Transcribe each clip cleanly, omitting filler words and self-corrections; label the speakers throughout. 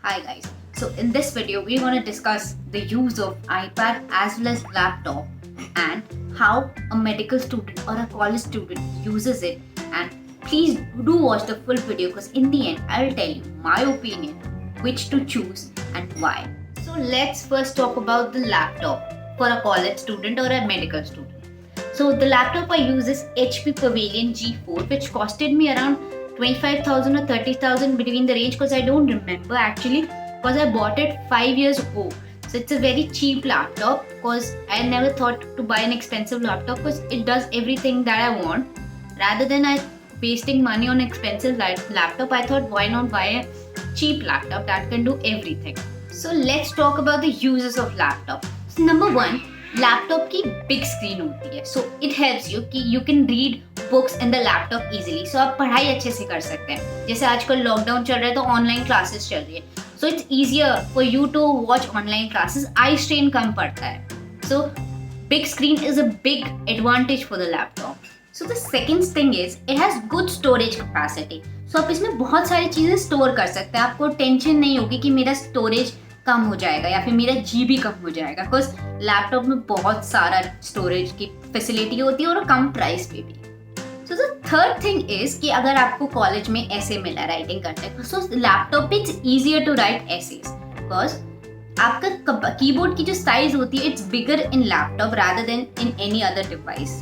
Speaker 1: Hi guys. So in this video we're going to discuss the use of iPad as well as laptop and how a medical student or a college student uses it, and please do watch the full video because in the end I'll tell you my opinion which to choose and why. So let's first talk about the laptop for a college student or a medical student. So the laptop I use is HP Pavilion G4, which costed me around 25,000 or 30,000 between the range, because I don't remember actually, because I bought it 5 years ago. So it's a very cheap laptop because I never thought to buy an expensive laptop because it does everything that I want. Rather than I wasting money on expensive laptop, I thought why not buy a cheap laptop that can do everything. So let's talk about the uses of laptop. So number one, laptop की big screen होती है, so it helps you कि you can read books in the laptop easily. So आप पढ़ाई अच्छे से कर सकते हैं. जैसे आजकल लॉकडाउन चल रहा है तो ऑनलाइन क्लासेस चल रही है, so it's easier for you to watch online classes. Eye strain कम पड़ता है. So big screen is a big advantage for the laptop. So the second thing is it has good storage capacity. So आप इसमें बहुत सारी चीज़ें store कर सकते हैं. आपको टेंशन नहीं होगी कि मेरा स्टोरेज कम हो जाएगा या फिर मेरा जीबी कम हो जाएगा, बिकॉज लैपटॉप में बहुत सारा स्टोरेज की फैसिलिटी होती है और कम प्राइस पे भी. So the third thing is कि अगर आपको कॉलेज में ऐसे मिला राइटिंग करते हैं, सो लैपटॉप पे it's easier to write essays because आपका कीबोर्ड की जो साइज होती है it's bigger in laptop rather than in any other device.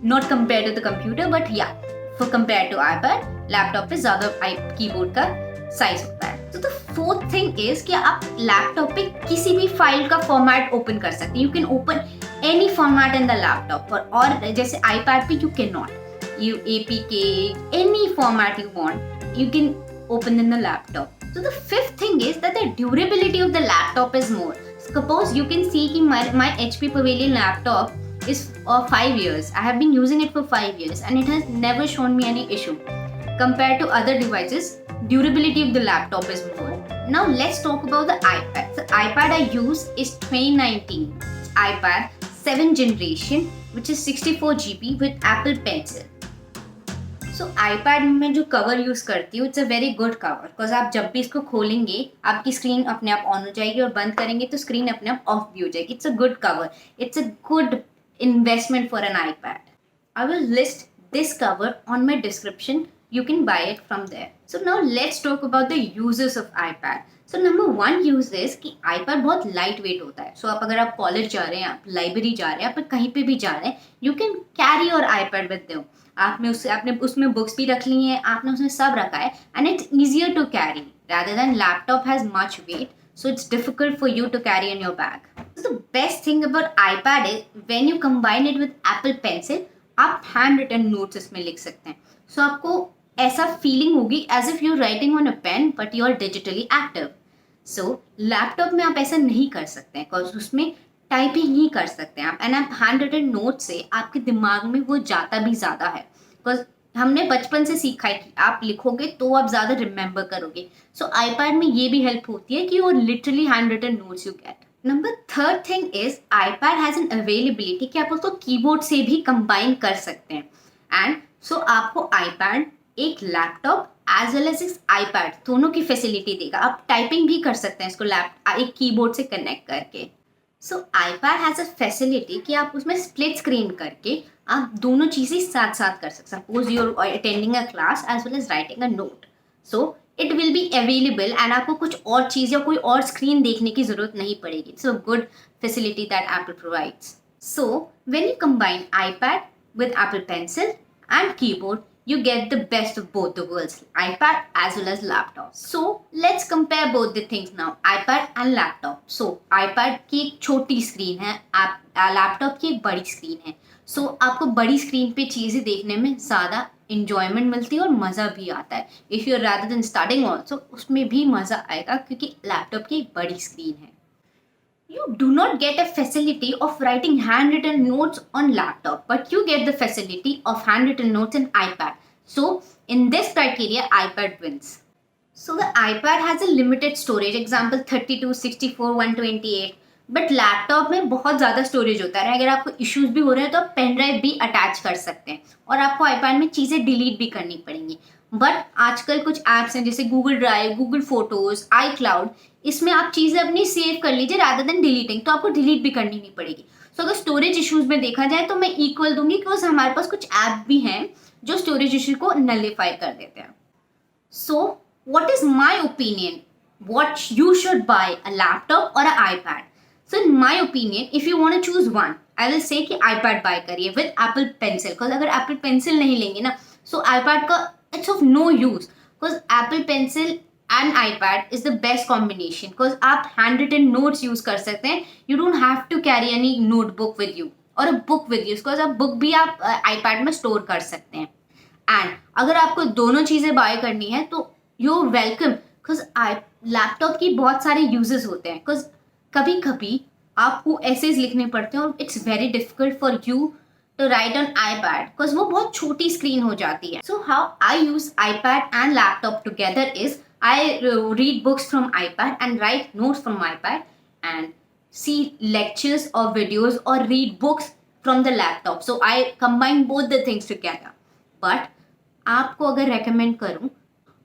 Speaker 1: Not compare to the computer but या for compare to iPad laptop पे ज्यादा keyboard का साइज होता है. तो द फोर्थ थिंग इज कि आप लैपटॉप पे किसी भी फाइल का फॉर्मेट ओपन कर सकते हैं. You can open any format in the laptop, और जैसे आईपैड पे you can not. You APK any format you want you can open in the laptop. So the fifth thing is that the durability of the laptop is more. Suppose you can see कि my HP Pavilion laptop is 5 years. I have been using it for 5 years and it has never shown me any issue. Compared to other devices, durability of the laptop is more. Now let's talk about the iPad. The iPad I use is 2019 iPad 7th generation, which is 64 GB with Apple Pencil. So iPad में जो cover use करती हूँ it's a very good cover, because आप जब भी इसको खोलेंगे आपकी स्क्रीन अपने आप ऑन हो जाएगी और बंद करेंगे तो स्क्रीन अपने आप ऑफ भी हो जाएगी. It's a good cover. It's a good investment for an iPad. I will list this cover on my description. You can buy it from there. So now let's talk about the uses of iPad. So number one use is कि iPad बहुत light weight होता है. So अगर आप college जा रहे हैं, आप लाइब्रेरी जा रहे हैं, आप कहीं पे भी जा रहे हैं, you can carry your iPad with you. आपने उसमें बुक्स भी रख ली हैं, आपने उसमें सब रखा है, and it's easier to carry rather than laptop has much weight, so it's difficult for you to carry in your bag. So the best thing about iPad is when you combine it with Apple Pencil, आप hand written notes इसमें लिख सकते हैं. So आपको ऐसा feeling होगी as if you writing on a pen but you are digitally active. So laptop में आप ऐसा नहीं कर सकते हैं बिकॉज उसमें टाइपिंग ही कर सकते हैं आप, एंड आप हैंड रिटन नोट से आपके दिमाग में वो जाता भी ज़्यादा है, बिकॉज हमने बचपन से सीखा है कि आप लिखोगे तो आप ज़्यादा रिमेंबर करोगे. सो आईपैड में ये भी हेल्प होती है कि वो literally hand written notes you get. Number third thing is iPad has an availability कि आप उसको कीबोर्ड से भी कंबाइन कर सकते हैं. एंड सो आपको iPad एक laptop as well as iPad दोनों की फैसिलिटी देगा. आप टाइपिंग भी कर सकते हैं इसको एक कीबोर्ड से कनेक्ट करके. सो iPad हैज अ फैसिलिटी कि आप उसमें स्प्लिट स्क्रीन करके आप दोनों चीज़ें साथ साथ कर सकते हैं. Suppose you are attending a class as well as writing a note, so it will be available and आपको कुछ और चीज़ या कोई और स्क्रीन देखने की ज़रूरत नहीं पड़ेगी. It's a good facility that Apple provides. So when you combine iPad with Apple Pencil and keyboard, you get the best of both the worlds, iPad as well as laptop. So let's compare both the things now, iPad and laptop. So iPad की एक छोटी screen है, laptop की एक बड़ी screen है. सो आपको बड़ी स्क्रीन पे चीज़ें देखने में ज़्यादा इंजॉयमेंट मिलती है और मज़ा भी आता है. If you rather than starting also उसमें भी मज़ा आएगा क्योंकि लैपटॉप की एक बड़ी स्क्रीन है. You do not get a facility of writing handwritten notes on laptop, but you get the facility of handwritten notes in iPad. So in this criteria, iPad wins. So the iPad has a limited storage, example 32, 64, 128. But laptop में बहुत ज़्यादा storage होता है. अगर आपको issues भी हो रहे हैं तो आप पेन ड्राइव भी अटैच कर सकते हैं और आपको आईपैड में चीज़ें डिलीट भी करनी पड़ेंगी. बट आजकल कुछ ऐप्स हैं जैसे गूगल ड्राइव, गूगल फोटोज, आई क्लाउड, इसमें आप चीजें अपनी सेव कर लीजिए रादर देन डिलीटिंग, तो आपको डिलीट भी करनी नहीं पड़ेगी। सो अगर स्टोरेज इश्यूज में देखा जाए तो मैं इक्वल दूंगी, बिकॉज हमारे पास कुछ ऐप भी हैं जो स्टोरेज इश्यू को नलिफाई कर देते हैं। So what is my opinion, what you should buy, a laptop or an iPad? So in my opinion, if you want to choose one, I will say कि iPad buy करिए with Apple Pencil, because अगर Apple Pencil नहीं लेंगे ना, so iPad का it's of no use, because Apple Pencil and iPad is the best combination, because आप handwritten notes use कर सकते हैं, you don't have to carry any notebook with you or a book with you, because आप book भी आप iPad में store कर सकते हैं। एंड अगर आपको दोनों चीजें बाय करनी है तो यू वेलकम, बिकॉज लैपटॉप की बहुत सारे यूजेस होते हैं, बिकॉज कभी कभी आपको एसेज लिखने पड़ते हैं और it's very difficult for you to write on iPad, because वो बहुत छोटी स्क्रीन हो जाती है। So how I use iPad and laptop together is I read books from iPad and write notes from iPad and see lectures or videos or read books from the laptop. So I combine both the things together. But आपको अगर recommend करूं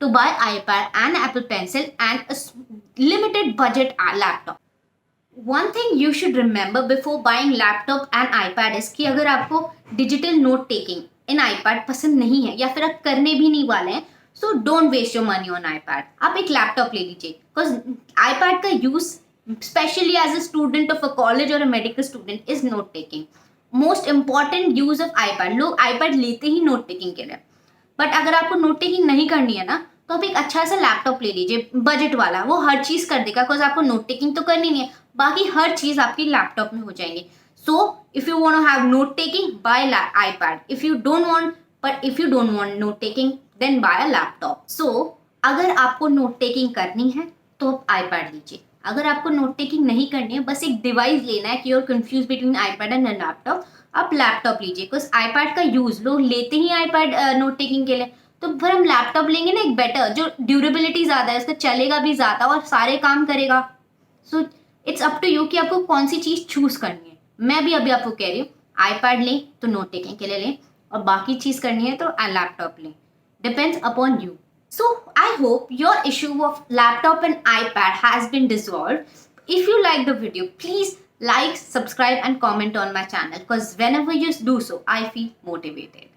Speaker 1: to buy iPad and Apple Pencil and a limited budget laptop. One thing you should remember before buying laptop and iPad is कि अगर आपको digital note taking in iPad पसंद नहीं है या फिर आप करने भी नहीं वाले हैं, so don't waste your money on iPad. आप एक laptop ले लीजिए, because iPad का use especially as a student of a college or a medical student is note taking. Most important use of iPad, लोग iPad लेते ही note taking के लिए, but अगर आपको नोट टेकिंग नहीं करनी है ना तो आप एक अच्छा सा लैपटॉप ले लीजिए बजट वाला, वो हर चीज कर देगा, बिकॉज आपको नोट टेकिंग तो करनी नहीं है, बाकी हर चीज आपकी लैपटॉप में हो जाएंगी। So if you want to have note taking buy iPad, if you don't want note taking then buy a laptop. So अगर आपको नोट टेकिंग करनी है तो आप आईपैड लीजिए, अगर आपको नोट टेकिंग नहीं करनी है, बस एक डिवाइस लेना है कि you are confuse between iPad and laptop, आप लैपटॉप लीजिए, बिकॉज आईपैड का यूज लोग लेते ही आईपैड नोट टेकिंग के लिए, तो फिर हम लैपटॉप लेंगे ना एक बेटर, जो ड्यूरेबिलिटी ज्यादा है, उसका चलेगा भी ज्यादा और सारे काम करेगा। So it's up to you कि आपको कौन सी चीज चूज करनी है। मैं भी अभी आपको कह रही हूँ आईपैड लें तो नोट टेकिंग के लिए लें, और बाकी चीज करनी है तो लैपटॉप लें, depends upon you. So I hope your issue of laptop and iPad has been dissolved. If you like the video, please like, subscribe and comment on my channel, because whenever you do so, I feel motivated.